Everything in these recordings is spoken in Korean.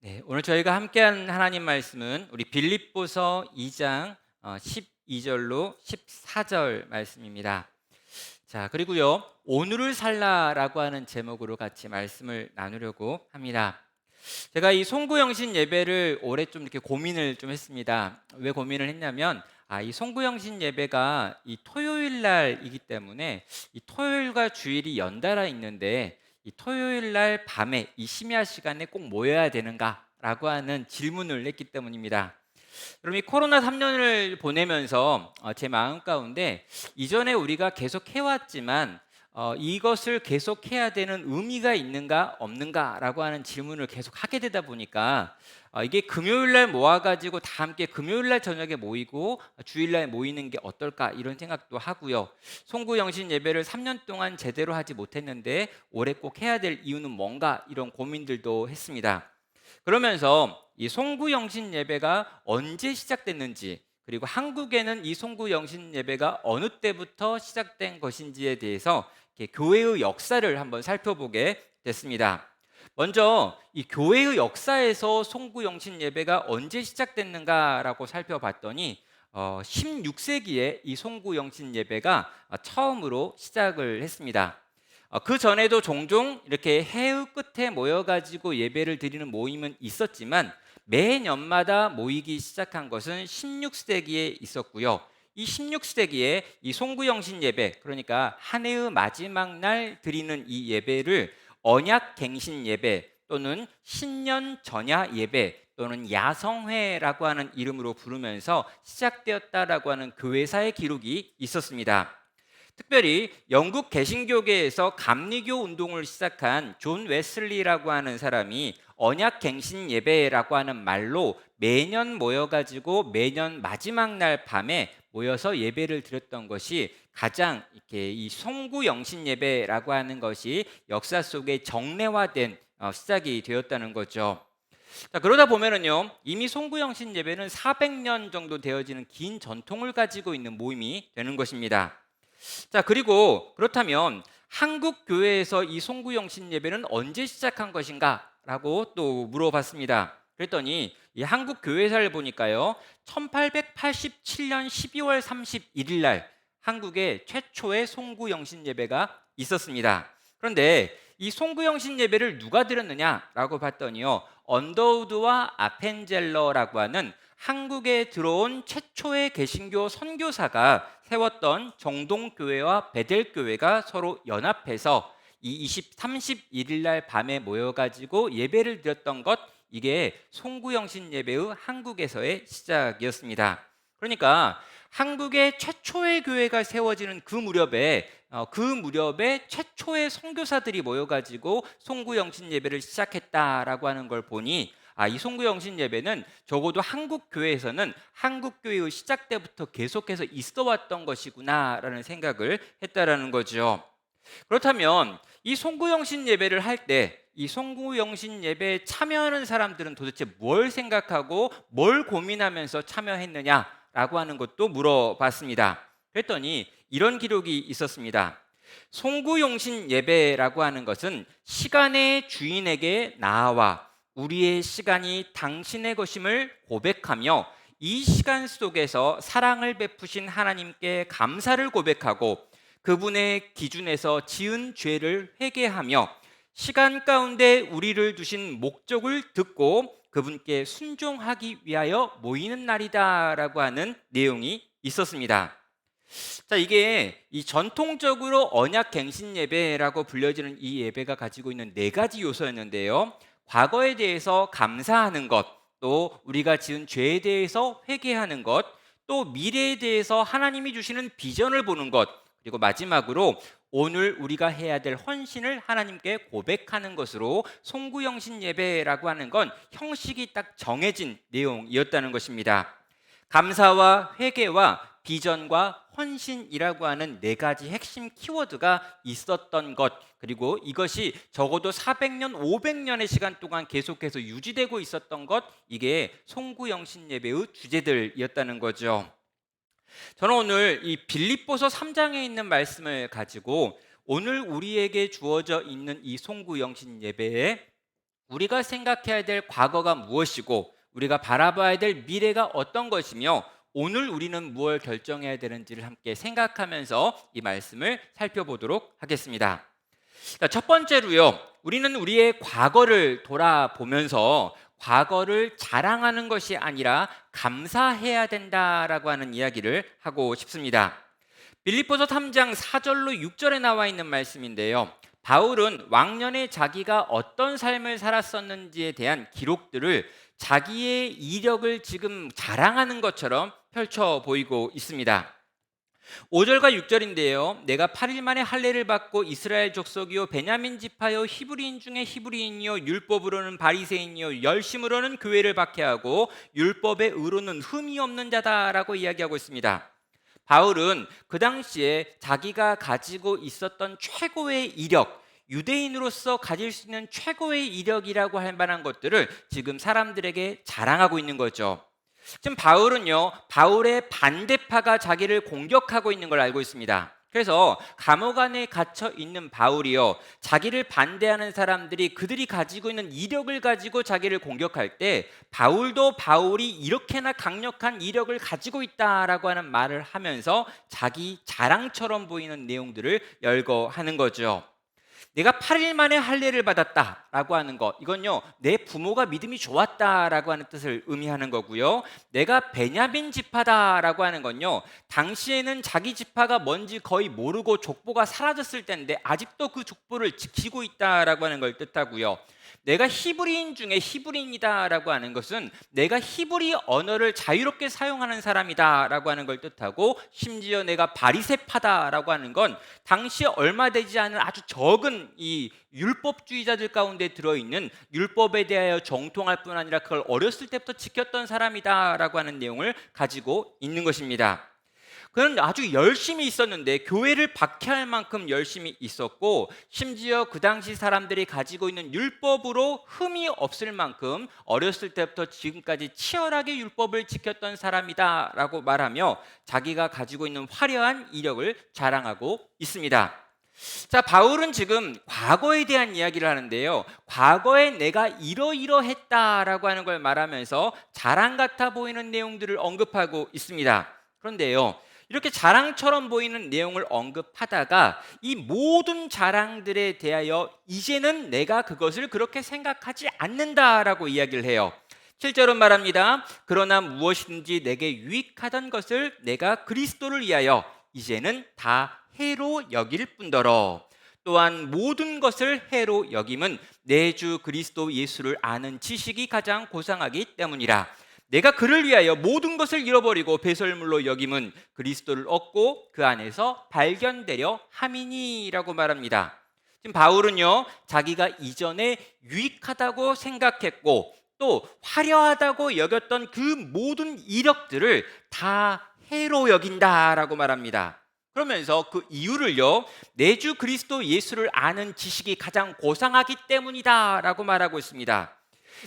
네, 오늘 저희가 함께한 하나님 말씀은 우리 빌립보서 2장 12절로 14절 말씀입니다. 자, 그리고요, 오늘을 살라라고 하는 제목으로 같이 말씀을 나누려고 합니다. 제가 이 송구영신 예배를 올해 좀 이렇게 고민을 좀 했습니다. 왜 고민을 했냐면, 이 송구영신 예배가 이 토요일 날이기 때문에 이 토요일과 주일이 연달아 있는데 이 토요일 날 밤에 이 심야 시간에 꼭 모여야 되는가라고 하는 질문을 했기 때문입니다. 그럼 이 코로나 3년을 보내면서 제 마음 가운데 이전에 우리가 계속 해왔지만 이것을 계속해야 되는 의미가 있는가 없는가라고 하는 질문을 계속 하게 되다 보니까 이게 금요일 날 모아가지고 다 함께 금요일 날 저녁에 모이고 주일 날 모이는 게 어떨까 이런 생각도 하고요. 송구영신 예배를 3년 동안 제대로 하지 못했는데 올해 꼭 해야 될 이유는 뭔가 이런 고민들도 했습니다. 그러면서 이 송구영신 예배가 언제 시작됐는지, 그리고 한국에는 이 송구영신 예배가 어느 때부터 시작된 것인지에 대해서 이렇게 교회의 역사를 한번 살펴보게 됐습니다. 먼저 이 교회의 역사에서 송구영신 예배가 언제 시작됐는가라고 살펴봤더니 16세기에 이 송구영신 예배가 처음으로 시작을 했습니다. 그 전에도 종종 이렇게 해의 끝에 모여가지고 예배를 드리는 모임은 있었지만 매년마다 모이기 시작한 것은 16세기에 있었고요. 이 16세기에 이 송구영신 예배, 그러니까 한 해의 마지막 날 드리는 이 예배를 언약갱신 예배 또는 신년 전야 예배 또는 야성회라고 하는 이름으로 부르면서 시작되었다라고 하는 교회사의 기록이 있었습니다. 특별히 영국 개신교계에서 감리교 운동을 시작한 존 웨슬리라고 하는 사람이 언약갱신 예배라고 하는 말로 매년 모여가지고 매년 마지막 날 밤에 모여서 예배를 드렸던 것이 가장 이렇게 이 송구영신 예배라고 하는 것이 역사 속에 정례화된 시작이 되었다는 거죠. 자, 그러다 보면은요, 이미 송구영신 예배는 400년 정도 되어지는 긴 전통을 가지고 있는 모임이 되는 것입니다. 자, 그리고 그렇다면 한국 교회에서 이 송구영신 예배는 언제 시작한 것인가? 라고 또 물어봤습니다. 그랬더니 이 한국 교회사를 보니까요, 1887년 12월 31일 날 한국에 최초의 송구영신 예배가 있었습니다. 그런데 이 송구영신 예배를 누가 드렸느냐라고 봤더니요, 언더우드와 아펜젤러라고 하는 한국에 들어온 최초의 개신교 선교사가 세웠던 정동교회와 베델교회가 서로 연합해서 이 31일 날 밤에 모여가지고 예배를 드렸던 것, 이게 송구영신 예배의 한국에서의 시작이었습니다. 그러니까 한국의 최초의 교회가 세워지는 그 무렵에 최초의 선교사들이 모여가지고 송구영신 예배를 시작했다라고 하는 걸 보니 이 송구영신 예배는 적어도 한국 교회에서는 한국 교회의 시작 때부터 계속해서 있어 왔던 것이구나라는 생각을 했다라는 거죠. 그렇다면 이 송구영신 예배를 할 때 이 송구영신 예배에 참여하는 사람들은 도대체 뭘 생각하고 뭘 고민하면서 참여했느냐라고 하는 것도 물어봤습니다. 그랬더니 이런 기록이 있었습니다. 송구용신 예배라고 하는 것은 시간의 주인에게 나아와 우리의 시간이 당신의 것임을 고백하며 이 시간 속에서 사랑을 베푸신 하나님께 감사를 고백하고 그분의 기준에서 지은 죄를 회개하며 시간 가운데 우리를 두신 목적을 듣고 그분께 순종하기 위하여 모이는 날이다라고 하는 내용이 있었습니다. 자, 이게 이 전통적으로 언약갱신 예배라고 불려지는 이 예배가 가지고 있는 네 가지 요소였는데요. 과거에 대해서 감사하는 것, 또 우리가 지은 죄에 대해서 회개하는 것, 또 미래에 대해서 하나님이 주시는 비전을 보는 것, 그리고 마지막으로 오늘 우리가 해야 될 헌신을 하나님께 고백하는 것으로 송구영신 예배라고 하는 건 형식이 딱 정해진 내용이었다는 것입니다. 감사와 회개와 비전과 헌신이라고 하는 네 가지 핵심 키워드가 있었던 것, 그리고 이것이 적어도 400년, 500년의 시간 동안 계속해서 유지되고 있었던 것, 이게 송구영신 예배의 주제들이었다는 거죠. 저는 오늘 이 빌립보서 3장에 있는 말씀을 가지고 오늘 우리에게 주어져 있는 이 송구영신 예배에 우리가 생각해야 될 과거가 무엇이고 우리가 바라봐야 될 미래가 어떤 것이며 오늘 우리는 무엇을 결정해야 되는지를 함께 생각하면서 이 말씀을 살펴보도록 하겠습니다. 자, 첫 번째로요. 우리는 우리의 과거를 돌아보면서 과거를 자랑하는 것이 아니라 감사해야 된다라고 하는 이야기를 하고 싶습니다. 빌립보서 3장 4절로 6절에 나와 있는 말씀인데요. 바울은 왕년에 자기가 어떤 삶을 살았었는지에 대한 기록들을 자기의 이력을 지금 자랑하는 것처럼 펼쳐 보이고 있습니다. 5절과 6절인데요. 내가 8일 만에 할례를 받고 이스라엘 족속이요 베냐민 지파요 히브리인 중에 히브리인이요 율법으로는 바리새인이요 열심으로는 교회를 박해하고 율법의 의로는 흠이 없는 자다라고 이야기하고 있습니다. 바울은 그 당시에 자기가 가지고 있었던 최고의 이력, 유대인으로서 가질 수 있는 최고의 이력이라고 할 만한 것들을 지금 사람들에게 자랑하고 있는 거죠. 지금 바울은요, 바울의 반대파가 자기를 공격하고 있는 걸 알고 있습니다. 그래서 감옥 안에 갇혀 있는 바울이요, 자기를 반대하는 사람들이 그들이 가지고 있는 이력을 가지고 자기를 공격할 때 바울도 바울이 이렇게나 강력한 이력을 가지고 있다라고 하는 말을 하면서 자기 자랑처럼 보이는 내용들을 열거하는 거죠. 내가 8일 만에 할례를 받았다라고 하는 것, 이건요 내 부모가 믿음이 좋았다라고 하는 뜻을 의미하는 거고요. 내가 베냐민 지파다라고 하는 건요, 당시에는 자기 지파가 뭔지 거의 모르고 족보가 사라졌을 때인데 아직도 그 족보를 지키고 있다라고 하는 걸 뜻하고요. 내가 히브리인 중에 히브리인이다라고 하는 것은 내가 히브리 언어를 자유롭게 사용하는 사람이다라고 하는 걸 뜻하고, 심지어 내가 바리새파다라고 하는 건 당시에 얼마 되지 않은 아주 적은 이 율법주의자들 가운데 들어있는, 율법에 대하여 정통할 뿐 아니라 그걸 어렸을 때부터 지켰던 사람이다라고 하는 내용을 가지고 있는 것입니다. 그는 아주 열심히 있었는데 교회를 박해할 만큼 열심히 있었고, 심지어 그 당시 사람들이 가지고 있는 율법으로 흠이 없을 만큼 어렸을 때부터 지금까지 치열하게 율법을 지켰던 사람이다 라고 말하며 자기가 가지고 있는 화려한 이력을 자랑하고 있습니다. 자, 바울은 지금 과거에 대한 이야기를 하는데요, 과거에 내가 이러이러했다라고 하는 걸 말하면서 자랑 같아 보이는 내용들을 언급하고 있습니다. 그런데요, 이렇게 자랑처럼 보이는 내용을 언급하다가 이 모든 자랑들에 대하여 이제는 내가 그것을 그렇게 생각하지 않는다라고 이야기를 해요. 7절은 말합니다. 그러나 무엇이든지 내게 유익하던 것을 내가 그리스도를 위하여 이제는 다 해로 여길 뿐더러, 또한 모든 것을 해로 여김은 내 주 그리스도 예수를 아는 지식이 가장 고상하기 때문이라. 내가 그를 위하여 모든 것을 잃어버리고 배설물로 여김은 그리스도를 얻고 그 안에서 발견되려 함이니라고 말합니다. 지금 바울은요, 자기가 이전에 유익하다고 생각했고 또 화려하다고 여겼던 그 모든 이력들을 다 해로 여긴다라고 말합니다. 그러면서 그 이유를요, 내 주 그리스도 예수를 아는 지식이 가장 고상하기 때문이다라고 말하고 있습니다.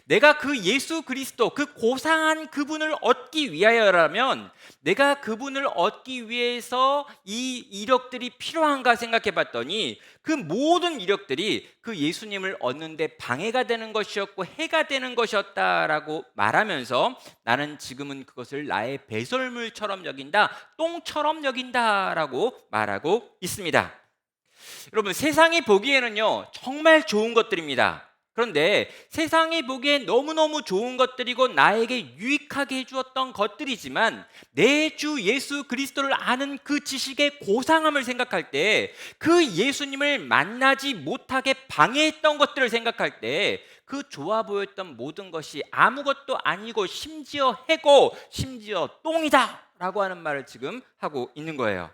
내가 그 예수 그리스도, 그 고상한 그분을 얻기 위하여라면, 내가 그분을 얻기 위해서 이 이력들이 필요한가 생각해 봤더니 그 모든 이력들이 그 예수님을 얻는데 방해가 되는 것이었고 해가 되는 것이었다라고 말하면서 나는 지금은 그것을 나의 배설물처럼 여긴다, 똥처럼 여긴다라고 말하고 있습니다. 여러분, 세상이 보기에는요 정말 좋은 것들입니다. 그런데 세상이 보기엔 너무너무 좋은 것들이고 나에게 유익하게 해주었던 것들이지만 내 주 예수 그리스도를 아는 그 지식의 고상함을 생각할 때, 그 예수님을 만나지 못하게 방해했던 것들을 생각할 때 그 좋아 보였던 모든 것이 아무것도 아니고 심지어 해고 심지어 똥이다 라고 하는 말을 지금 하고 있는 거예요.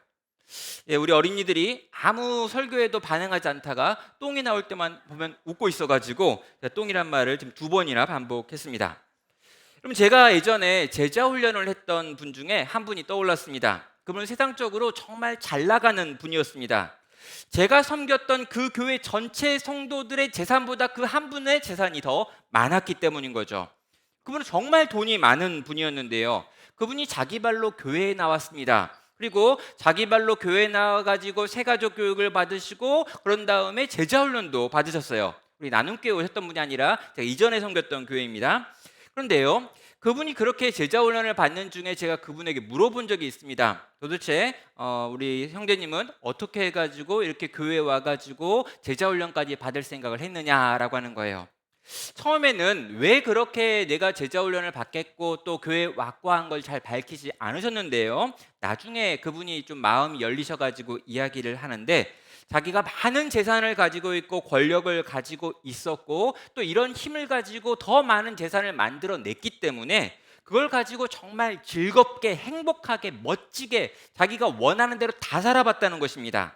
예, 우리 어린이들이 아무 설교에도 반응하지 않다가 똥이 나올 때만 보면 웃고 있어가지고 똥이란 말을 지금 2번이나 반복했습니다. 그럼 제가 예전에 제자 훈련을 했던 분 중에 한 분이 떠올랐습니다. 그분은 세상적으로 정말 잘 나가는 분이었습니다. 제가 섬겼던 그 교회 전체 성도들의 재산보다 그 한 분의 재산이 더 많았기 때문인 거죠. 그분은 정말 돈이 많은 분이었는데요, 그분이 자기 발로 교회에 나왔습니다. 그리고 자기 발로 교회에 나와가지고 새가족 교육을 받으시고 그런 다음에 제자훈련도 받으셨어요. 우리 나눔교회 오셨던 분이 아니라 제가 이전에 섬겼던 교회입니다. 그런데요, 그분이 그렇게 제자 훈련을 받는 중에 제가 그분에게 물어본 적이 있습니다. 도대체 우리 형제님은 어떻게 해가지고 이렇게 교회에 와가지고 제자 훈련까지 받을 생각을 했느냐라고 하는 거예요. 처음에는 왜 그렇게 내가 제자 훈련을 받겠고 또 교회에 왔고 한 걸 잘 밝히지 않으셨는데요, 나중에 그분이 좀 마음이 열리셔가지고 이야기를 하는데, 자기가 많은 재산을 가지고 있고 권력을 가지고 있었고 또 이런 힘을 가지고 더 많은 재산을 만들어냈기 때문에 그걸 가지고 정말 즐겁게 행복하게 멋지게 자기가 원하는 대로 다 살아봤다는 것입니다.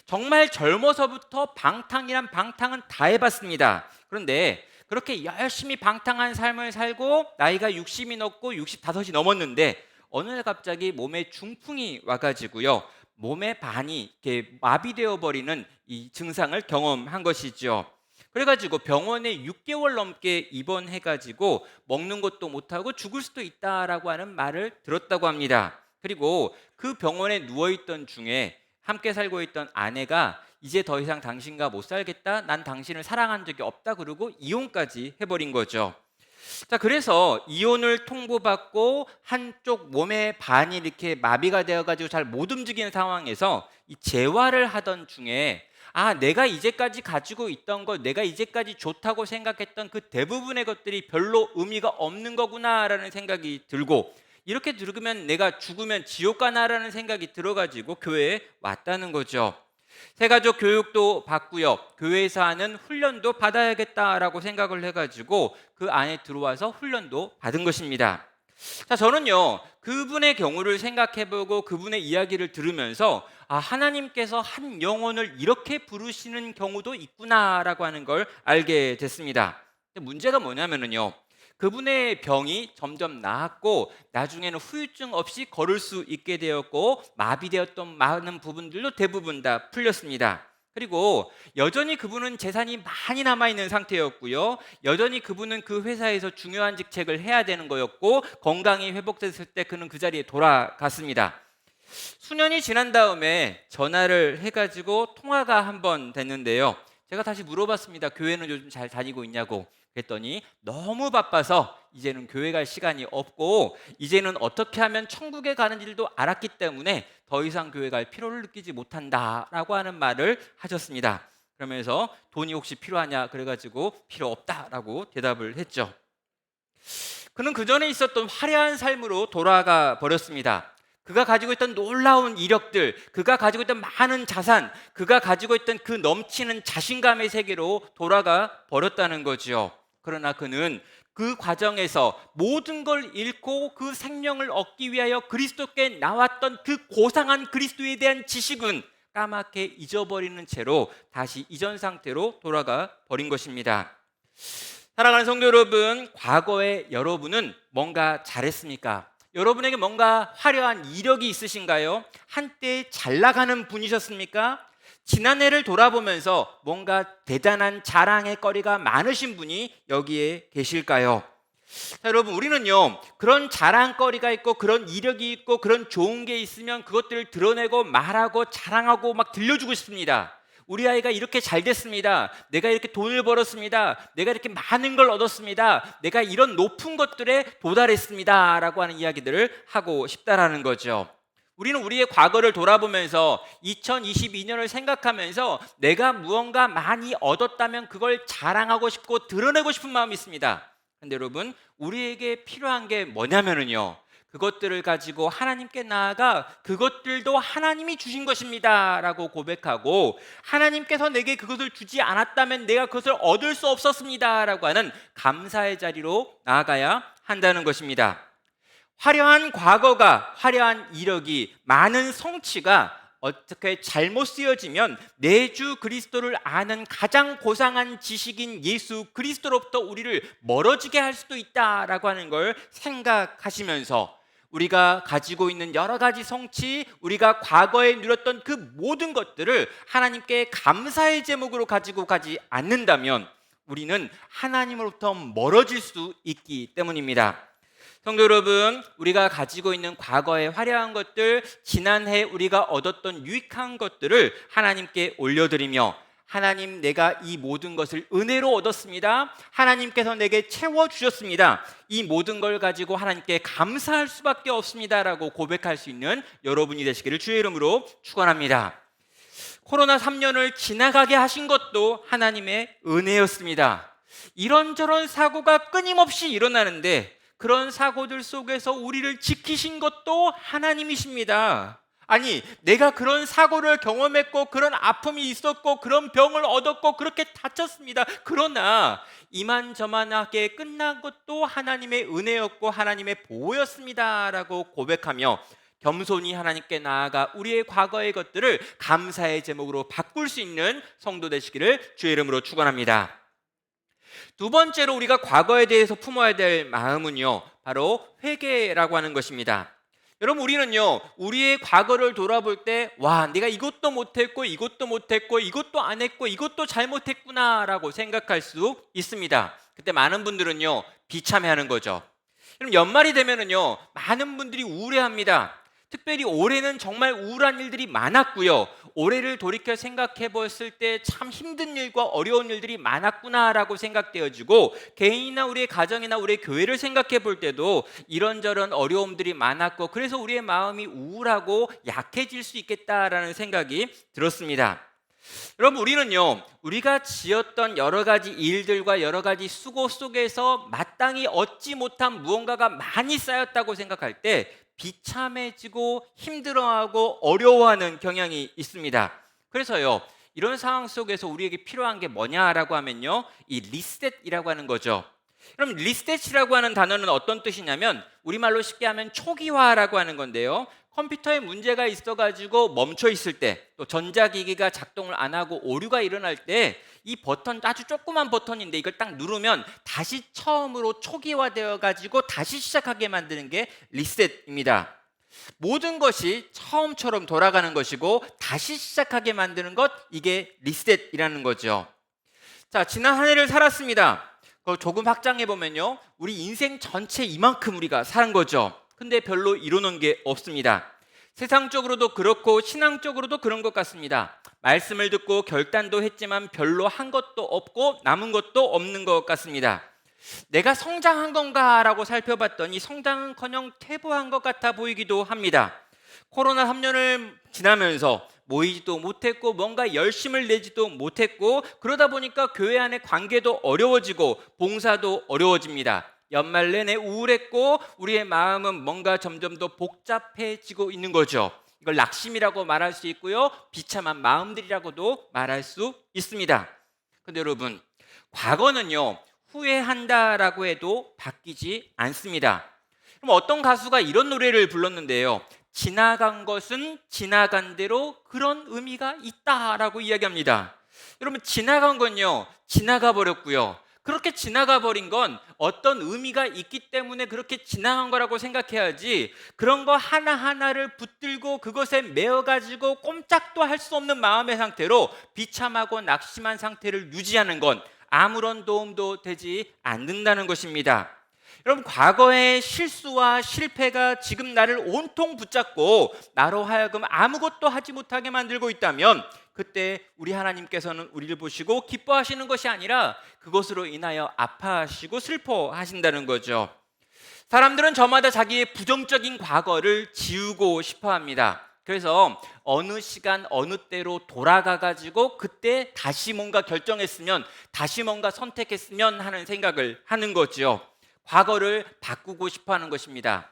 정말 젊어서부터 방탕이란 방탕은 다 해봤습니다. 그런데 그렇게 열심히 방탕한 삶을 살고 나이가 60이 넘고 65이 넘었는데 어느 날 갑자기 몸에 중풍이 와가지고요, 몸의 반이 이렇게 마비되어 버리는 이 증상을 경험한 것이죠. 그래가지고 병원에 6개월 넘게 입원해가지고 먹는 것도 못하고 죽을 수도 있다라고 하는 말을 들었다고 합니다. 그리고 그 병원에 누워있던 중에 함께 살고 있던 아내가 이제 더 이상 당신과 못 살겠다, 난 당신을 사랑한 적이 없다, 그러고 이혼까지 해버린 거죠. 자, 그래서 이혼을 통보받고 한쪽 몸의 반이 이렇게 마비가 되어가지고 잘 못 움직이는 상황에서 이 재활을 하던 중에 내가 이제까지 가지고 있던 것, 내가 이제까지 좋다고 생각했던 그 대부분의 것들이 별로 의미가 없는 거구나라는 생각이 들고, 이렇게 들으면 내가 죽으면 지옥 가나라는 생각이 들어가지고 교회에 왔다는 거죠. 새가족 교육도 받고요, 교회에서 하는 훈련도 받아야겠다라고 생각을 해가지고 그 안에 들어와서 훈련도 받은 것입니다. 자, 저는요, 그분의 경우를 생각해보고 그분의 이야기를 들으면서 하나님께서 한 영혼을 이렇게 부르시는 경우도 있구나라고 하는 걸 알게 됐습니다. 근데 문제가 뭐냐면요, 그분의 병이 점점 나았고 나중에는 후유증 없이 걸을 수 있게 되었고 마비되었던 많은 부분들도 대부분 다 풀렸습니다. 그리고 여전히 그분은 재산이 많이 남아있는 상태였고요, 여전히 그분은 그 회사에서 중요한 직책을 해야 되는 거였고 건강이 회복됐을 때 그는 그 자리에 돌아갔습니다. 수년이 지난 다음에 전화를 해가지고 통화가 한 번 됐는데요, 제가 다시 물어봤습니다. 교회는 요즘 잘 다니고 있냐고. 그랬더니 너무 바빠서 이제는 교회 갈 시간이 없고 이제는 어떻게 하면 천국에 가는 일도 알았기 때문에 더 이상 교회 갈 필요를 느끼지 못한다라고 하는 말을 하셨습니다. 그러면서 돈이 혹시 필요하냐 그래가지고 필요 없다라고 대답을 했죠. 그는 그 전에 있었던 화려한 삶으로 돌아가 버렸습니다. 그가 가지고 있던 놀라운 이력들, 그가 가지고 있던 많은 자산, 그가 가지고 있던 그 넘치는 자신감의 세계로 돌아가 버렸다는 거죠. 그러나 그는 그 과정에서 모든 걸 잃고 그 생명을 얻기 위하여 그리스도께 나왔던 그 고상한 그리스도에 대한 지식은 까맣게 잊어버리는 채로 다시 이전 상태로 돌아가 버린 것입니다. 사랑하는 성도 여러분, 과거에 여러분은 뭔가 잘했습니까? 여러분에게 뭔가 화려한 이력이 있으신가요? 한때 잘 나가는 분이셨습니까? 지난해를 돌아보면서 뭔가 대단한 자랑의 거리가 많으신 분이 여기에 계실까요? 자, 여러분, 우리는요, 그런 자랑거리가 있고 그런 이력이 있고 그런 좋은 게 있으면 그것들을 드러내고 말하고 자랑하고 막 들려주고 싶습니다. 우리 아이가 이렇게 잘 됐습니다. 내가 이렇게 돈을 벌었습니다. 내가 이렇게 많은 걸 얻었습니다. 내가 이런 높은 것들에 도달했습니다. 라고 하는 이야기들을 하고 싶다라는 거죠. 우리는 우리의 과거를 돌아보면서 2022년을 생각하면서 내가 무언가 많이 얻었다면 그걸 자랑하고 싶고 드러내고 싶은 마음이 있습니다. 근데 여러분, 우리에게 필요한 게 뭐냐면요, 그것들을 가지고 하나님께 나아가 그것들도 하나님이 주신 것입니다 라고 고백하고, 하나님께서 내게 그것을 주지 않았다면 내가 그것을 얻을 수 없었습니다 라고 하는 감사의 자리로 나아가야 한다는 것입니다. 화려한 과거가, 화려한 이력이, 많은 성취가 어떻게 잘못 쓰여지면 내 주 그리스도를 아는 가장 고상한 지식인 예수 그리스도로부터 우리를 멀어지게 할 수도 있다라고 하는 걸 생각하시면서 우리가 가지고 있는 여러 가지 성취, 우리가 과거에 누렸던 그 모든 것들을 하나님께 감사의 제목으로 가지고 가지 않는다면 우리는 하나님으로부터 멀어질 수 있기 때문입니다. 성도 여러분, 우리가 가지고 있는 과거의 화려한 것들, 지난해 우리가 얻었던 유익한 것들을 하나님께 올려드리며 하나님, 내가 이 모든 것을 은혜로 얻었습니다. 하나님께서 내게 채워주셨습니다. 이 모든 걸 가지고 하나님께 감사할 수밖에 없습니다라고 고백할 수 있는 여러분이 되시기를 주의 이름으로 축원합니다. 코로나 3년을 지나가게 하신 것도 하나님의 은혜였습니다. 이런저런 사고가 끊임없이 일어나는데 그런 사고들 속에서 우리를 지키신 것도 하나님이십니다. 아니, 내가 그런 사고를 경험했고 그런 아픔이 있었고 그런 병을 얻었고 그렇게 다쳤습니다. 그러나 이만저만하게 끝난 것도 하나님의 은혜였고 하나님의 보호였습니다 라고 고백하며 겸손히 하나님께 나아가 우리의 과거의 것들을 감사의 제목으로 바꿀 수 있는 성도 되시기를 주의 이름으로 축원합니다. 두 번째로 우리가 과거에 대해서 품어야 될 마음은요, 바로 회개라고 하는 것입니다. 여러분, 우리는요, 우리의 과거를 돌아볼 때 내가 이것도 못했고 이것도 못했고 이것도 안 했고 이것도 잘못했구나 라고 생각할 수 있습니다. 그때 많은 분들은요, 비참해하는 거죠. 그럼 연말이 되면은요, 많은 분들이 우울해합니다. 특별히 올해는 정말 우울한 일들이 많았고요, 올해를 돌이켜 생각해 봤을 때 참 힘든 일과 어려운 일들이 많았구나라고 생각되어지고, 개인이나 우리의 가정이나 우리의 교회를 생각해 볼 때도 이런저런 어려움들이 많았고 그래서 우리의 마음이 우울하고 약해질 수 있겠다라는 생각이 들었습니다. 여러분, 우리는요, 우리가 지었던 여러 가지 일들과 여러 가지 수고 속에서 마땅히 얻지 못한 무언가가 많이 쌓였다고 생각할 때 비참해지고 힘들어하고 어려워하는 경향이 있습니다. 그래서요, 이런 상황 속에서 우리에게 필요한 게 뭐냐라고 하면요, 이 리셋이라고 하는 거죠. 그럼 리셋이라고 하는 단어는 어떤 뜻이냐면 우리말로 쉽게 하면 초기화라고 하는 건데요, 컴퓨터에 문제가 있어가지고 멈춰 있을 때, 또 전자기기가 작동을 안 하고 오류가 일어날 때 이 버튼, 아주 조그만 버튼인데 이걸 딱 누르면 다시 처음으로 초기화되어 가지고 다시 시작하게 만드는 게 리셋입니다. 모든 것이 처음처럼 돌아가는 것이고 다시 시작하게 만드는 것, 이게 리셋이라는 거죠. 자, 지난 한 해를 살았습니다. 그걸 조금 확장해 보면요, 우리 인생 전체 이만큼 우리가 산 거죠. 근데 별로 이루는 게 없습니다. 세상적으로도 그렇고 신앙적으로도 그런 것 같습니다. 말씀을 듣고 결단도 했지만 별로 한 것도 없고 남은 것도 없는 것 같습니다. 내가 성장한 건가라고 살펴봤더니 성장은커녕 퇴보한 것 같아 보이기도 합니다. 코로나 3년을 지나면서 모이지도 못했고 뭔가 열심을 내지도 못했고 그러다 보니까 교회 안의 관계도 어려워지고 봉사도 어려워집니다. 연말 내내 우울했고 우리의 마음은 뭔가 점점 더 복잡해지고 있는 거죠. 이걸 낙심이라고 말할 수 있고요, 비참한 마음들이라고도 말할 수 있습니다. 그런데 여러분, 과거는요, 후회한다라고 해도 바뀌지 않습니다. 그럼 어떤 가수가 이런 노래를 불렀는데요, 지나간 것은 지나간 대로 그런 의미가 있다라고 이야기합니다. 여러분, 지나간 건요, 지나가 버렸고요, 그렇게 지나가 버린 건 어떤 의미가 있기 때문에 그렇게 지나간 거라고 생각해야지, 그런 거 하나하나를 붙들고 그것에 매어가지고 꼼짝도 할 수 없는 마음의 상태로 비참하고 낙심한 상태를 유지하는 건 아무런 도움도 되지 않는다는 것입니다. 여러분, 과거의 실수와 실패가 지금 나를 온통 붙잡고 나로 하여금 아무것도 하지 못하게 만들고 있다면 그때 우리 하나님께서는 우리를 보시고 기뻐하시는 것이 아니라 그것으로 인하여 아파하시고 슬퍼하신다는 거죠. 사람들은 저마다 자기의 부정적인 과거를 지우고 싶어 합니다. 그래서 어느 시간 어느 때로 돌아가가지고 그때 다시 뭔가 결정했으면, 다시 뭔가 선택했으면 하는 생각을 하는 거죠. 과거를 바꾸고 싶어 하는 것입니다.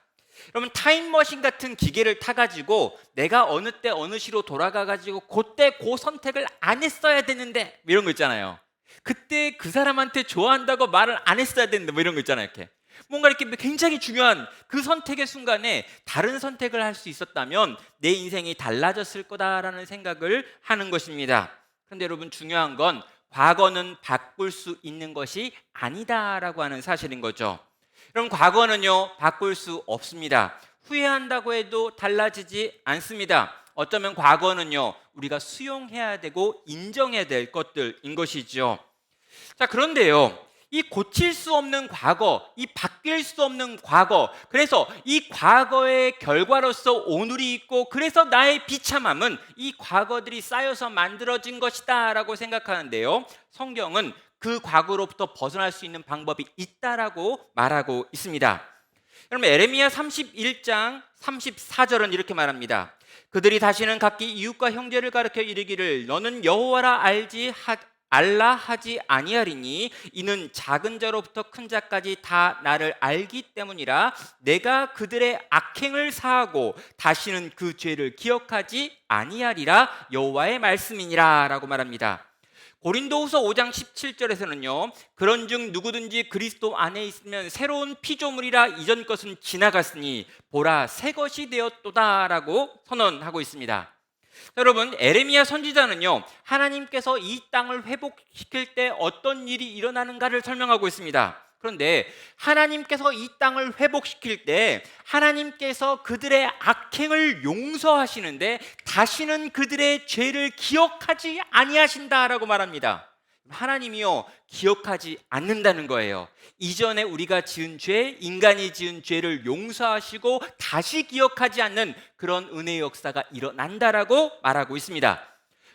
여러분, 타임머신 같은 기계를 타가지고 내가 어느 때 어느 시로 돌아가가지고 그때 그 선택을 안 했어야 되는데 이런 거 있잖아요. 그때 그 사람한테 좋아한다고 말을 안 했어야 되는데 이런 거 있잖아요. 이렇게 뭔가 이렇게 굉장히 중요한 그 선택의 순간에 다른 선택을 할 수 있었다면 내 인생이 달라졌을 거다라는 생각을 하는 것입니다. 그런데 여러분, 중요한 건 과거는 바꿀 수 있는 것이 아니다라고 하는 사실인 거죠. 여러분, 과거는요, 바꿀 수 없습니다. 후회한다고 해도 달라지지 않습니다. 어쩌면 과거는요, 우리가 수용해야 되고 인정해야 될 것들인 것이죠. 자, 그런데요, 이 고칠 수 없는 과거, 이 바뀔 수 없는 과거, 그래서 이 과거의 결과로서 오늘이 있고, 그래서 나의 비참함은 이 과거들이 쌓여서 만들어진 것이다 라고 생각하는데요, 성경은 그 과거로부터 벗어날 수 있는 방법이 있다라고 말하고 있습니다. 여러분, 에레미야 31장 34절은 이렇게 말합니다. 그들이 다시는 각기 이웃과 형제를 가르쳐 이르기를 너는 여호와라 알라 하지 아니하리니 이는 작은 자로부터 큰 자까지 다 나를 알기 때문이라. 내가 그들의 악행을 사하고 다시는 그 죄를 기억하지 아니하리라. 여호와의 말씀이니라 라고 말합니다. 고린도후서 5장 17절에서는요, 그런즉 누구든지 그리스도 안에 있으면 새로운 피조물이라. 이전 것은 지나갔으니 보라 새 것이 되었도다 라고 선언하고 있습니다. 여러분, 에레미야 선지자는요, 하나님께서 이 땅을 회복시킬 때 어떤 일이 일어나는가를 설명하고 있습니다. 그런데 하나님께서 이 땅을 회복시킬 때 하나님께서 그들의 악행을 용서하시는데 다시는 그들의 죄를 기억하지 아니하신다라고 말합니다. 하나님이요, 기억하지 않는다는 거예요. 이전에 우리가 지은 죄, 인간이 지은 죄를 용서하시고 다시 기억하지 않는 그런 은혜의 역사가 일어난다라고 말하고 있습니다.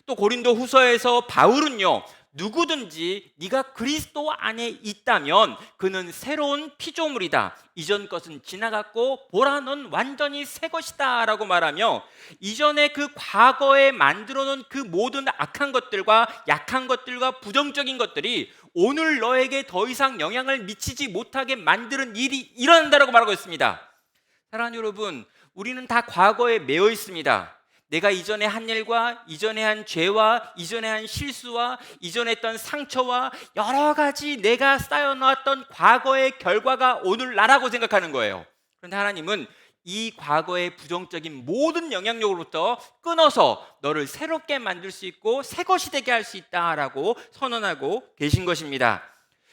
또 고린도 후서에서 바울은요, 누구든지 네가 그리스도 안에 있다면 그는 새로운 피조물이다. 이전 것은 지나갔고 보라 넌 완전히 새 것이다 라고 말하며, 이전에 그 과거에 만들어 놓은 그 모든 악한 것들과 약한 것들과 부정적인 것들이 오늘 너에게 더 이상 영향을 미치지 못하게 만드는 일이 일어난다라고 말하고 있습니다. 사랑하는 여러분, 우리는 다 과거에 매여 있습니다. 내가 이전에 한 일과 이전에 한 죄와 이전에 한 실수와 이전에 했던 상처와 여러 가지 내가 쌓여놓았던 과거의 결과가 오늘 나라고 생각하는 거예요. 그런데 하나님은 이 과거의 부정적인 모든 영향력으로부터 끊어서 너를 새롭게 만들 수 있고 새 것이 되게 할 수 있다라고 선언하고 계신 것입니다.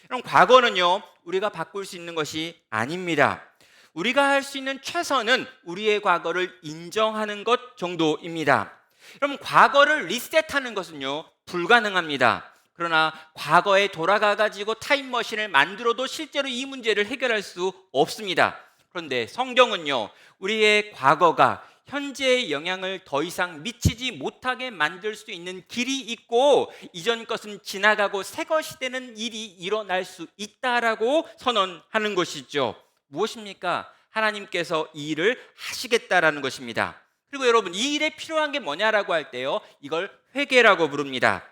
그럼 과거는요, 우리가 바꿀 수 있는 것이 아닙니다. 우리가 할 수 있는 최선은 우리의 과거를 인정하는 것 정도입니다. 그럼 과거를 리셋하는 것은요, 불가능합니다. 그러나 과거에 돌아가가지고 타임머신을 만들어도 실제로 이 문제를 해결할 수 없습니다. 그런데 성경은요, 우리의 과거가 현재의 영향을 더 이상 미치지 못하게 만들 수 있는 길이 있고 이전 것은 지나가고 새 것이 되는 일이 일어날 수 있다라고 선언하는 것이죠. 무엇입니까? 하나님께서 이 일을 하시겠다라는 것입니다. 그리고 여러분, 이 일에 필요한 게 뭐냐라고 할 때요, 이걸 회개라고 부릅니다.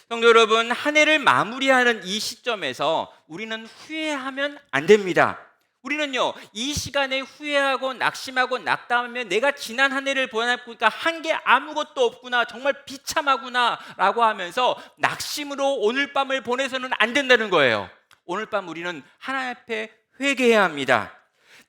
성도 여러분, 한 해를 마무리하는 이 시점에서 우리는 후회하면 안 됩니다. 우리는요, 이 시간에 후회하고 낙심하고 낙담하면 내가 지난 한 해를 보내보니까 한 게 아무것도 없구나, 정말 비참하구나 라고 하면서 낙심으로 오늘 밤을 보내서는 안 된다는 거예요. 오늘 밤 우리는 하나님 앞에 회개해야 합니다.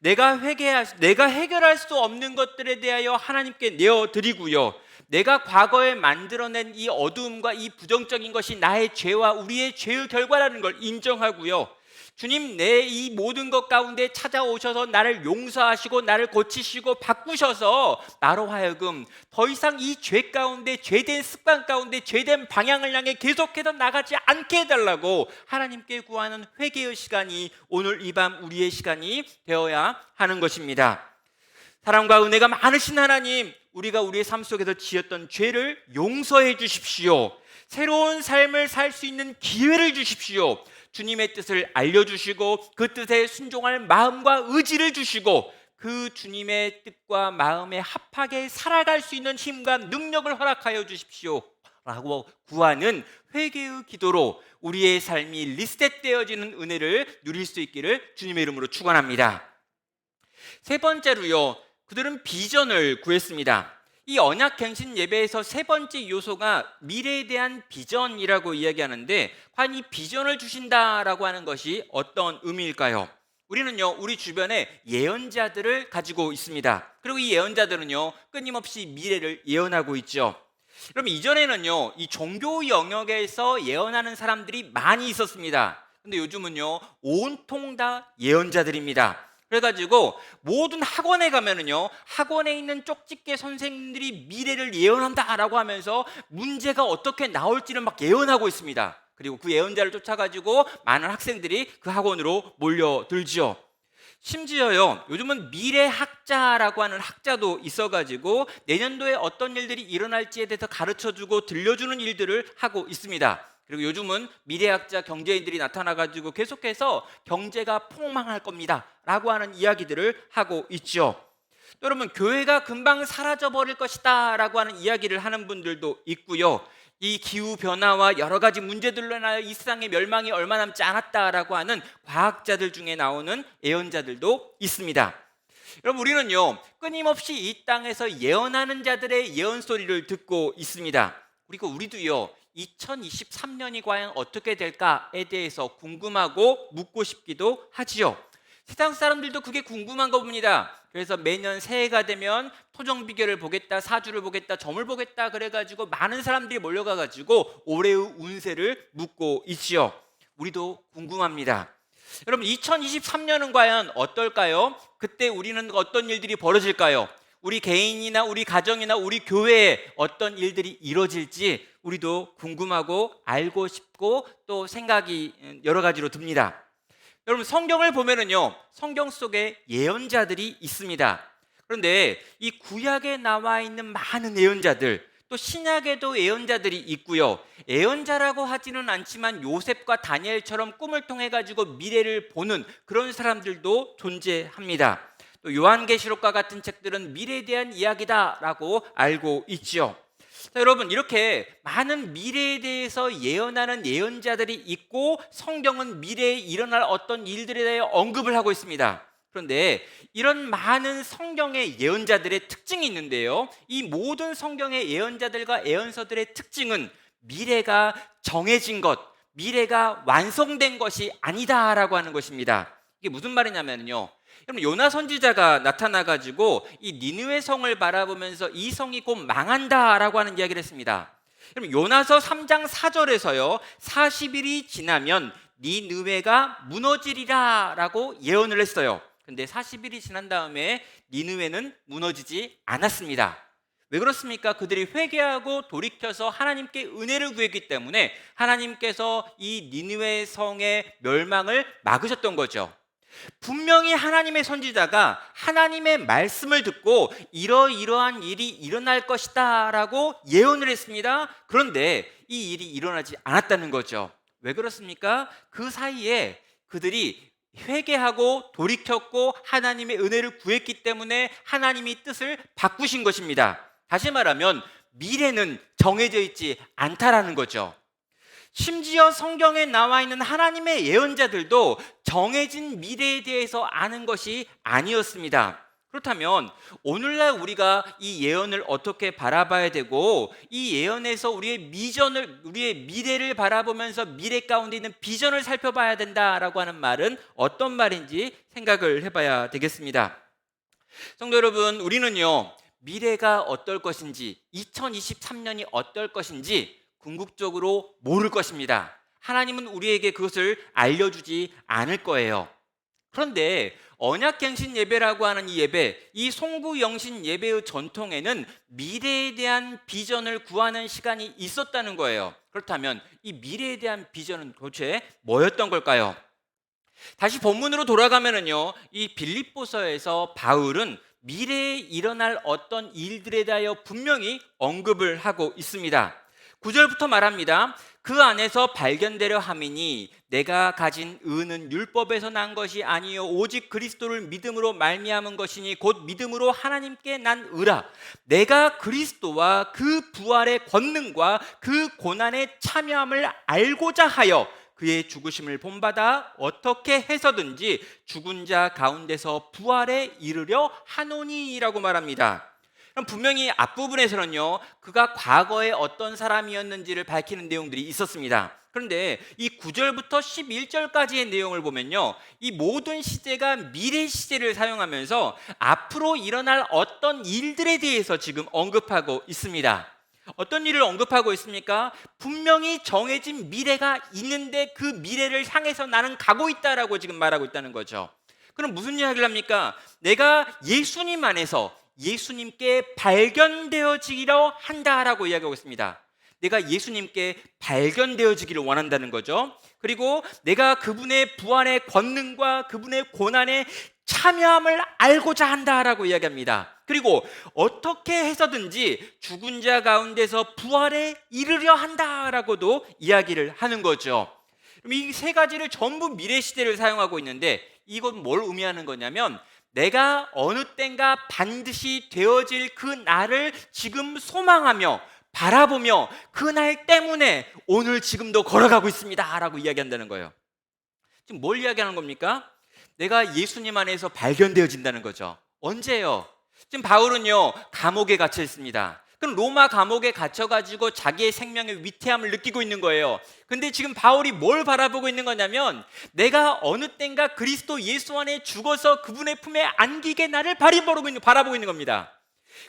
내가 해결할 수 없는 것들에 대하여 하나님께 내어드리고요, 내가 과거에 만들어낸 이 어두움과 이 부정적인 것이 나의 죄와 우리의 죄의 결과라는 걸 인정하고요, 주님, 내 이 모든 것 가운데 찾아오셔서 나를 용서하시고 나를 고치시고 바꾸셔서 나로 하여금 더 이상 이 죄 가운데, 죄된 습관 가운데, 죄된 방향을 향해 계속해서 나가지 않게 해달라고 하나님께 구하는 회개의 시간이 오늘 이 밤 우리의 시간이 되어야 하는 것입니다. 사랑과 은혜가 많으신 하나님, 우리가 우리의 삶 속에서 지었던 죄를 용서해 주십시오. 새로운 삶을 살 수 있는 기회를 주십시오. 주님의 뜻을 알려주시고 그 뜻에 순종할 마음과 의지를 주시고 그 주님의 뜻과 마음에 합하게 살아갈 수 있는 힘과 능력을 허락하여 주십시오 라고 구하는 회개의 기도로 우리의 삶이 리셋되어지는 은혜를 누릴 수 있기를 주님의 이름으로 축원합니다. 세 번째로요, 그들은 비전을 구했습니다. 이 언약갱신 예배에서 세 번째 요소가 미래에 대한 비전이라고 이야기하는데, 과연 이 비전을 주신다라고 하는 것이 어떤 의미일까요? 우리는요, 우리 주변에 예언자들을 가지고 있습니다. 그리고 이 예언자들은요, 끊임없이 미래를 예언하고 있죠. 그럼 이전에는요, 이 종교 영역에서 예언하는 사람들이 많이 있었습니다. 근데 요즘은요, 온통 다 예언자들입니다. 그래가지고 모든 학원에 가면은요, 학원에 있는 쪽집게 선생님들이 미래를 예언한다라고 하면서 문제가 어떻게 나올지를 막 예언하고 있습니다. 그리고 그 예언자를 쫓아가지고 많은 학생들이 그 학원으로 몰려들죠. 심지어요, 요즘은 미래학자라고 하는 학자도 있어가지고 내년도에 어떤 일들이 일어날지에 대해서 가르쳐주고 들려주는 일들을 하고 있습니다. 그리고 요즘은 미래학자 경제인들이 나타나가지고 계속해서 경제가 폭망할 겁니다 라고 하는 이야기들을 하고 있죠. 또 여러분, 교회가 금방 사라져버릴 것이다 라고 하는 이야기를 하는 분들도 있고요, 이 기후변화와 여러 가지 문제들로 인하여 이 세상의 멸망이 얼마 남지 않았다라고 하는 과학자들 중에 나오는 예언자들도 있습니다. 여러분, 우리는요, 끊임없이 이 땅에서 예언하는 자들의 예언 소리를 듣고 있습니다. 그리고 우리도요, 2023년이 과연 어떻게 될까에 대해서 궁금하고 묻고 싶기도 하지요. 세상 사람들도 그게 궁금한 겁니다. 그래서 매년 새해가 되면 토정 비결을 보겠다, 사주를 보겠다, 점을 보겠다 그래가지고 많은 사람들이 몰려가가지고 올해의 운세를 묻고 있지요. 우리도 궁금합니다. 여러분, 2023년은 과연 어떨까요? 그때 우리는 어떤 일들이 벌어질까요? 우리 개인이나 우리 가정이나 우리 교회에 어떤 일들이 이루어질지 우리도 궁금하고 알고 싶고 또 생각이 여러 가지로 듭니다. 여러분, 성경을 보면은요, 성경 속에 예언자들이 있습니다. 그런데 이 구약에 나와 있는 많은 예언자들, 또 신약에도 예언자들이 있고요, 예언자라고 하지는 않지만 요셉과 다니엘처럼 꿈을 통해 가지고 미래를 보는 그런 사람들도 존재합니다. 또 요한계시록과 같은 책들은 미래에 대한 이야기다라고 알고 있죠. 자, 여러분, 이렇게 많은 미래에 대해서 예언하는 예언자들이 있고 성경은 미래에 일어날 어떤 일들에 대해 언급을 하고 있습니다. 그런데 이런 많은 성경의 예언자들의 특징이 있는데요, 이 모든 성경의 예언자들과 예언서들의 특징은 미래가 정해진 것, 미래가 완성된 것이 아니다라고 하는 것입니다. 이게 무슨 말이냐면요, 여러분, 요나 선지자가 나타나가지고 이 니느웨 성을 바라보면서 이 성이 곧 망한다라고 하는 이야기를 했습니다. 여러분, 요나서 3장 4절에서요 40일이 지나면 니느웨가 무너지리라 라고 예언을 했어요. 근데 40일이 지난 다음에 니느웨는 무너지지 않았습니다. 왜 그렇습니까? 그들이 회개하고 돌이켜서 하나님께 은혜를 구했기 때문에 하나님께서 이 니느웨 성의 멸망을 막으셨던 거죠. 분명히 하나님의 선지자가 하나님의 말씀을 듣고 이러이러한 일이 일어날 것이다 라고 예언을 했습니다. 그런데 이 일이 일어나지 않았다는 거죠. 왜 그렇습니까? 그 사이에 그들이 회개하고 돌이켰고 하나님의 은혜를 구했기 때문에 하나님이 뜻을 바꾸신 것입니다. 다시 말하면 미래는 정해져 있지 않다라는 거죠. 심지어 성경에 나와 있는 하나님의 예언자들도 정해진 미래에 대해서 아는 것이 아니었습니다. 그렇다면 오늘날 우리가 이 예언을 어떻게 바라봐야 되고 이 예언에서 우리의 미래를 바라보면서 미래 가운데 있는 비전을 살펴봐야 된다라고 하는 말은 어떤 말인지 생각을 해봐야 되겠습니다. 성도 여러분, 우리는요, 미래가 어떨 것인지, 2023년이 어떨 것인지 궁극적으로 모를 것입니다. 하나님은 우리에게 그것을 알려주지 않을 거예요. 그런데 언약갱신 예배라고 하는 이 예배, 이 송구영신 예배의 전통에는 미래에 대한 비전을 구하는 시간이 있었다는 거예요. 그렇다면 이 미래에 대한 비전은 도대체 뭐였던 걸까요? 다시 본문으로 돌아가면은요, 이 빌립보서에서 바울은 미래에 일어날 어떤 일들에 대하여 분명히 언급을 하고 있습니다. 9절부터 말합니다. 그 안에서 발견되려 함이니 내가 가진 의는 율법에서 난 것이 아니요 오직 그리스도를 믿음으로 말미암은 것이니 곧 믿음으로 하나님께 난 의라. 내가 그리스도와 그 부활의 권능과 그 고난의 참여함을 알고자 하여 그의 죽으심을 본받아 어떻게 해서든지 죽은 자 가운데서 부활에 이르려 하노니라고 말합니다. 그럼 분명히 앞부분에서는요, 그가 과거에 어떤 사람이었는지를 밝히는 내용들이 있었습니다. 그런데 이 9절부터 11절까지의 내용을 보면요, 이 모든 시제가 미래 시제를 사용하면서 앞으로 일어날 어떤 일들에 대해서 지금 언급하고 있습니다. 어떤 일을 언급하고 있습니까? 분명히 정해진 미래가 있는데 그 미래를 향해서 나는 가고 있다라고 지금 말하고 있다는 거죠. 그럼 무슨 이야기를 합니까? 내가 예수님 안에서 예수님께 발견되어지기로 한다라고 이야기하고 있습니다. 내가 예수님께 발견되어지기를 원한다는 거죠. 그리고 내가 그분의 부활의 권능과 그분의 고난에 참여함을 알고자 한다라고 이야기합니다. 그리고 어떻게 해서든지 죽은 자 가운데서 부활에 이르려 한다라고도 이야기를 하는 거죠. 이 세 가지를 전부 미래 시대를 사용하고 있는데 이건 뭘 의미하는 거냐면 내가 어느 땐가 반드시 되어질 그 날을 지금 소망하며 바라보며 그 날 때문에 오늘 지금도 걸어가고 있습니다 라고 이야기한다는 거예요. 지금 뭘 이야기하는 겁니까? 내가 예수님 안에서 발견되어진다는 거죠. 언제요? 지금 바울은요 감옥에 갇혀 있습니다. 그럼 로마 감옥에 갇혀가지고 자기의 생명의 위태함을 느끼고 있는 거예요. 근데 지금 바울이 뭘 바라보고 있는 거냐면 내가 어느 땐가 그리스도 예수 안에 죽어서 그분의 품에 안기게 나를 바라보고 있는 겁니다.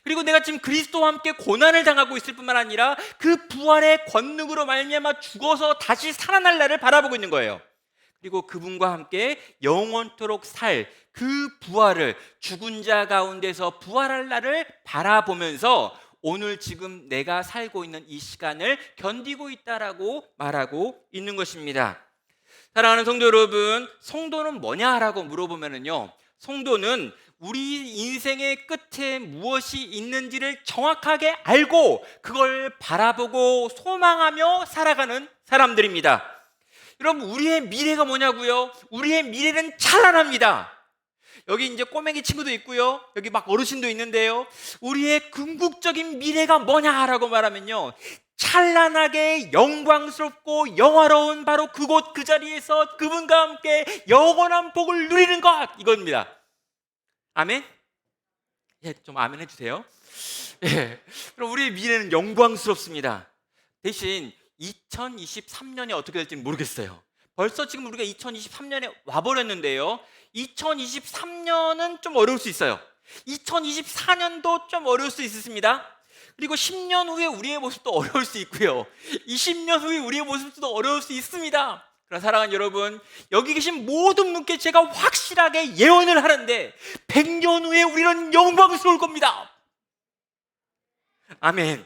그리고 내가 지금 그리스도와 함께 고난을 당하고 있을 뿐만 아니라 그 부활의 권능으로 말미암아 죽어서 다시 살아날 날을 바라보고 있는 거예요. 그리고 그분과 함께 영원토록 살 그 부활을, 죽은 자 가운데서 부활할 날을 바라보면서 오늘 지금 내가 살고 있는 이 시간을 견디고 있다라고 말하고 있는 것입니다. 사랑하는 성도 여러분, 성도는 뭐냐라고 물어보면요, 성도는 우리 인생의 끝에 무엇이 있는지를 정확하게 알고 그걸 바라보고 소망하며 살아가는 사람들입니다. 여러분, 우리의 미래가 뭐냐고요? 우리의 미래는 찬란합니다. 여기 이제 꼬맹이 친구도 있고요, 여기 막 어르신도 있는데요, 우리의 궁극적인 미래가 뭐냐라고 말하면요, 찬란하게 영광스럽고 영화로운 바로 그곳 그 자리에서 그분과 함께 영원한 복을 누리는 것, 이겁니다. 아멘? 예, 좀 아멘 해주세요. 예, 그럼 우리의 미래는 영광스럽습니다. 대신 2023년이 어떻게 될지는 모르겠어요. 벌써 지금 우리가 2023년에 와버렸는데요, 2023년은 좀 어려울 수 있어요. 2024년도 좀 어려울 수 있습니다. 그리고 10년 후에 우리의 모습도 어려울 수 있고요, 20년 후에 우리의 모습도 어려울 수 있습니다. 그러나 사랑하는 여러분, 여기 계신 모든 분께 제가 확실하게 예언을 하는데 100년 후에 우리는 영광스러울 겁니다. 아멘.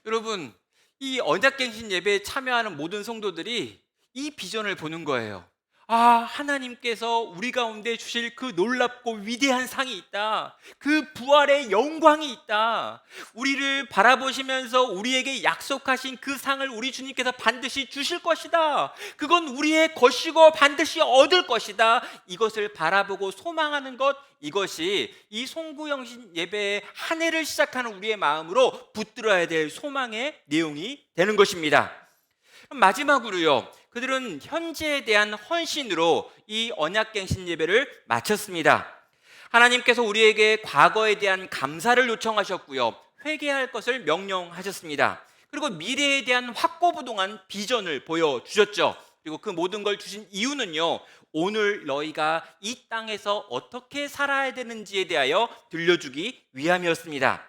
여러분, 이 언약갱신 예배에 참여하는 모든 성도들이 이 비전을 보는 거예요. 하나님께서 우리 가운데 주실 그 놀랍고 위대한 상이 있다. 그 부활의 영광이 있다. 우리를 바라보시면서 우리에게 약속하신 그 상을 우리 주님께서 반드시 주실 것이다. 그건 우리의 것이고 반드시 얻을 것이다. 이것을 바라보고 소망하는 것, 이것이 이 송구영신 예배의 한 해를 시작하는 우리의 마음으로 붙들어야 될 소망의 내용이 되는 것입니다. 마지막으로요, 그들은 현재에 대한 헌신으로 이 언약갱신 예배를 마쳤습니다. 하나님께서 우리에게 과거에 대한 감사를 요청하셨고요, 회개할 것을 명령하셨습니다. 그리고 미래에 대한 확고부동한 비전을 보여주셨죠. 그리고 그 모든 걸 주신 이유는요, 오늘 너희가 이 땅에서 어떻게 살아야 되는지에 대하여 들려주기 위함이었습니다.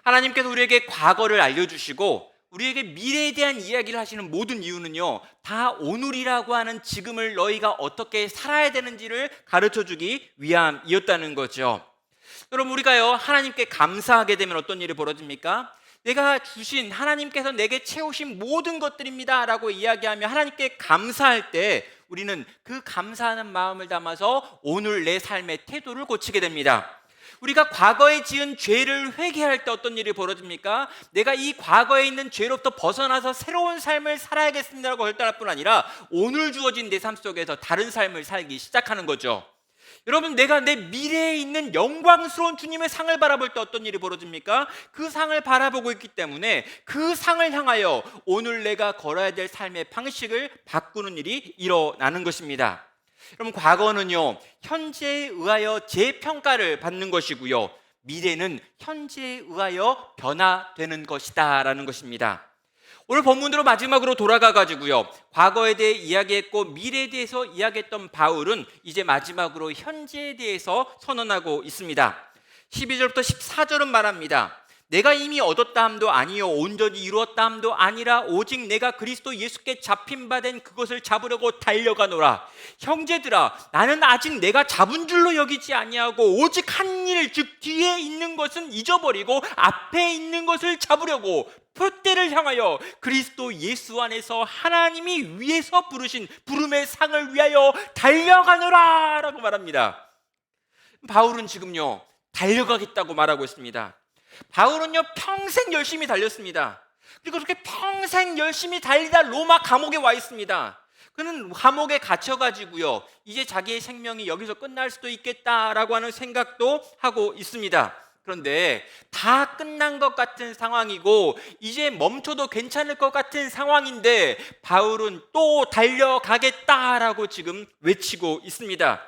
하나님께서 우리에게 과거를 알려주시고 우리에게 미래에 대한 이야기를 하시는 모든 이유는요, 다 오늘이라고 하는 지금을 너희가 어떻게 살아야 되는지를 가르쳐주기 위함이었다는 거죠. 여러분, 우리가요 하나님께 감사하게 되면 어떤 일이 벌어집니까? 내가 주신, 하나님께서 내게 채우신 모든 것들입니다 라고 이야기하며 하나님께 감사할 때 우리는 그 감사하는 마음을 담아서 오늘 내 삶의 태도를 고치게 됩니다. 우리가 과거에 지은 죄를 회개할 때 어떤 일이 벌어집니까? 내가 이 과거에 있는 죄로부터 벗어나서 새로운 삶을 살아야겠습니다라고 결단할 뿐 아니라 오늘 주어진 내 삶 속에서 다른 삶을 살기 시작하는 거죠. 여러분, 내가 내 미래에 있는 영광스러운 주님의 상을 바라볼 때 어떤 일이 벌어집니까? 그 상을 바라보고 있기 때문에 그 상을 향하여 오늘 내가 걸어야 될 삶의 방식을 바꾸는 일이 일어나는 것입니다. 여러분, 과거는요 현재에 의하여 재평가를 받는 것이고요, 미래는 현재에 의하여 변화되는 것이다 라는 것입니다. 오늘 본문으로 마지막으로 돌아가 가지고요, 과거에 대해 이야기했고 미래에 대해서 이야기했던 바울은 이제 마지막으로 현재에 대해서 선언하고 있습니다. 12절부터 14절은 말합니다. 내가 이미 얻었다 함도 아니요 온전히 이루었다 함도 아니라 오직 내가 그리스도 예수께 잡힌 바 된 그것을 잡으려고 달려가노라. 형제들아, 나는 아직 내가 잡은 줄로 여기지 아니하고 오직 한 일, 즉 뒤에 있는 것은 잊어버리고 앞에 있는 것을 잡으려고 표대를 향하여 그리스도 예수 안에서 하나님이 위에서 부르신 부름의 상을 위하여 달려가노라 라고 말합니다. 바울은 지금요 달려가겠다고 말하고 있습니다. 바울은요 평생 열심히 달렸습니다. 그리고 그렇게 평생 열심히 달리다 로마 감옥에 와 있습니다. 그는 감옥에 갇혀가지고요 이제 자기의 생명이 여기서 끝날 수도 있겠다라고 하는 생각도 하고 있습니다. 그런데 다 끝난 것 같은 상황이고 이제 멈춰도 괜찮을 것 같은 상황인데 바울은 또 달려가겠다라고 지금 외치고 있습니다.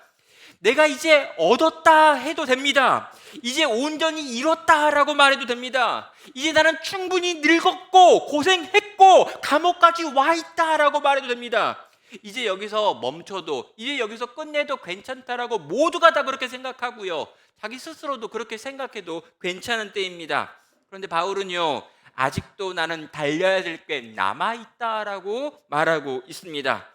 내가 이제 얻었다 해도 됩니다. 이제 온전히 이뤘다라고 말해도 됩니다. 이제 나는 충분히 늙었고 고생했고 감옥까지 와 있다라고 말해도 됩니다. 이제 여기서 멈춰도 이제 여기서 끝내도 괜찮다라고 모두가 다 그렇게 생각하고요 자기 스스로도 그렇게 생각해도 괜찮은 때입니다. 그런데 바울은요 아직도 나는 달려야 될 게 남아있다라고 말하고 있습니다.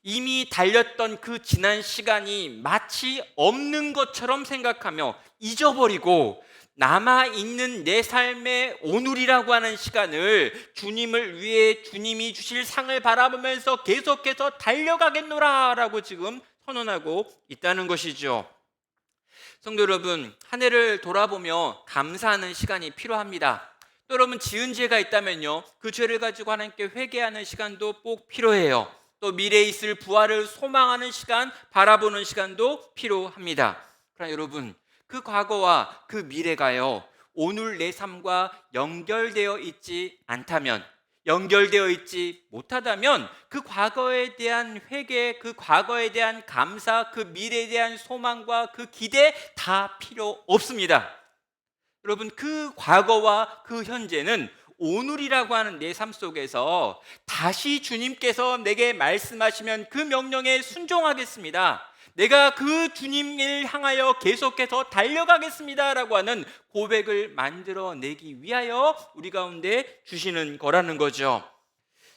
이미 달렸던 그 지난 시간이 마치 없는 것처럼 생각하며 잊어버리고 남아있는 내 삶의 오늘이라고 하는 시간을 주님을 위해 주님이 주실 상을 바라보면서 계속해서 달려가겠노라 라고 지금 선언하고 있다는 것이죠. 성도 여러분, 한 해를 돌아보며 감사하는 시간이 필요합니다. 또 여러분 지은 죄가 있다면요 그 죄를 가지고 하나님께 회개하는 시간도 꼭 필요해요. 또 미래에 있을 부활을 소망하는 시간, 바라보는 시간도 필요합니다. 그러나 여러분 그 과거와 그 미래가요 오늘 내 삶과 연결되어 있지 않다면, 연결되어 있지 못하다면 그 과거에 대한 회개, 그 과거에 대한 감사, 그 미래에 대한 소망과 그 기대 다 필요 없습니다. 여러분 그 과거와 그 현재는 오늘이라고 하는 내 삶 속에서 다시 주님께서 내게 말씀하시면 그 명령에 순종하겠습니다. 내가 그 주님을 향하여 계속해서 달려가겠습니다 라고 하는 고백을 만들어내기 위하여 우리 가운데 주시는 거라는 거죠.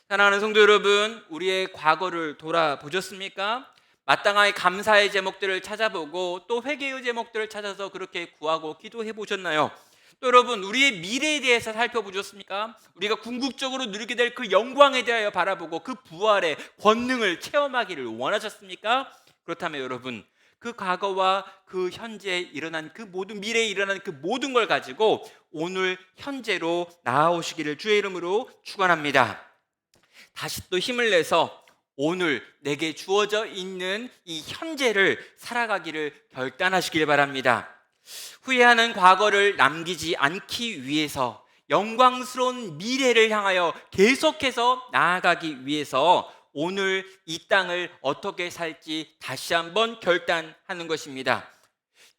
사랑하는 성도 여러분, 우리의 과거를 돌아보셨습니까? 마땅하게 감사의 제목들을 찾아보고 또 회개의 제목들을 찾아서 그렇게 구하고 기도해 보셨나요? 또 여러분 우리의 미래에 대해서 살펴보셨습니까? 우리가 궁극적으로 누리게 될 그 영광에 대하여 바라보고 그 부활의 권능을 체험하기를 원하셨습니까? 그렇다면 여러분 그 과거와 그 현재에 일어난 그 모든 미래에 일어난 그 모든 걸 가지고 오늘 현재로 나아오시기를 주의 이름으로 축원합니다. 다시 또 힘을 내서 오늘 내게 주어져 있는 이 현재를 살아가기를 결단하시길 바랍니다. 후회하는 과거를 남기지 않기 위해서 영광스러운 미래를 향하여 계속해서 나아가기 위해서 오늘 이 땅을 어떻게 살지 다시 한번 결단하는 것입니다.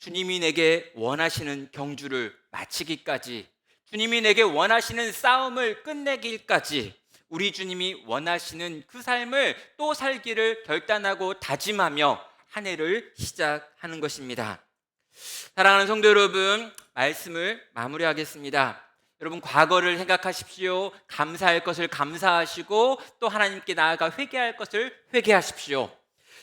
주님이 내게 원하시는 경주를 마치기까지, 주님이 내게 원하시는 싸움을 끝내기까지 우리 주님이 원하시는 그 삶을 또 살기를 결단하고 다짐하며 한 해를 시작하는 것입니다. 사랑하는 성도 여러분, 말씀을 마무리하겠습니다. 여러분 과거를 생각하십시오. 감사할 것을 감사하시고 또 하나님께 나아가 회개할 것을 회개하십시오.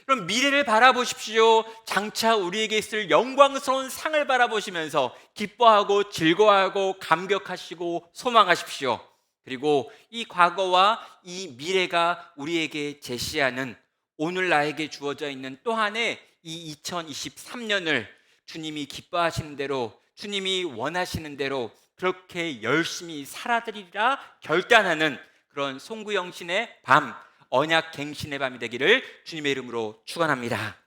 그럼 미래를 바라보십시오. 장차 우리에게 있을 영광스러운 상을 바라보시면서 기뻐하고 즐거워하고 감격하시고 소망하십시오. 그리고 이 과거와 이 미래가 우리에게 제시하는 오늘 나에게 주어져 있는 또 한 해 이 2023년을 주님이 기뻐하시는 대로, 주님이 원하시는 대로 그렇게 열심히 살아드리라 결단하는 그런 송구영신의 밤, 언약갱신의 밤이 되기를 주님의 이름으로 축원합니다.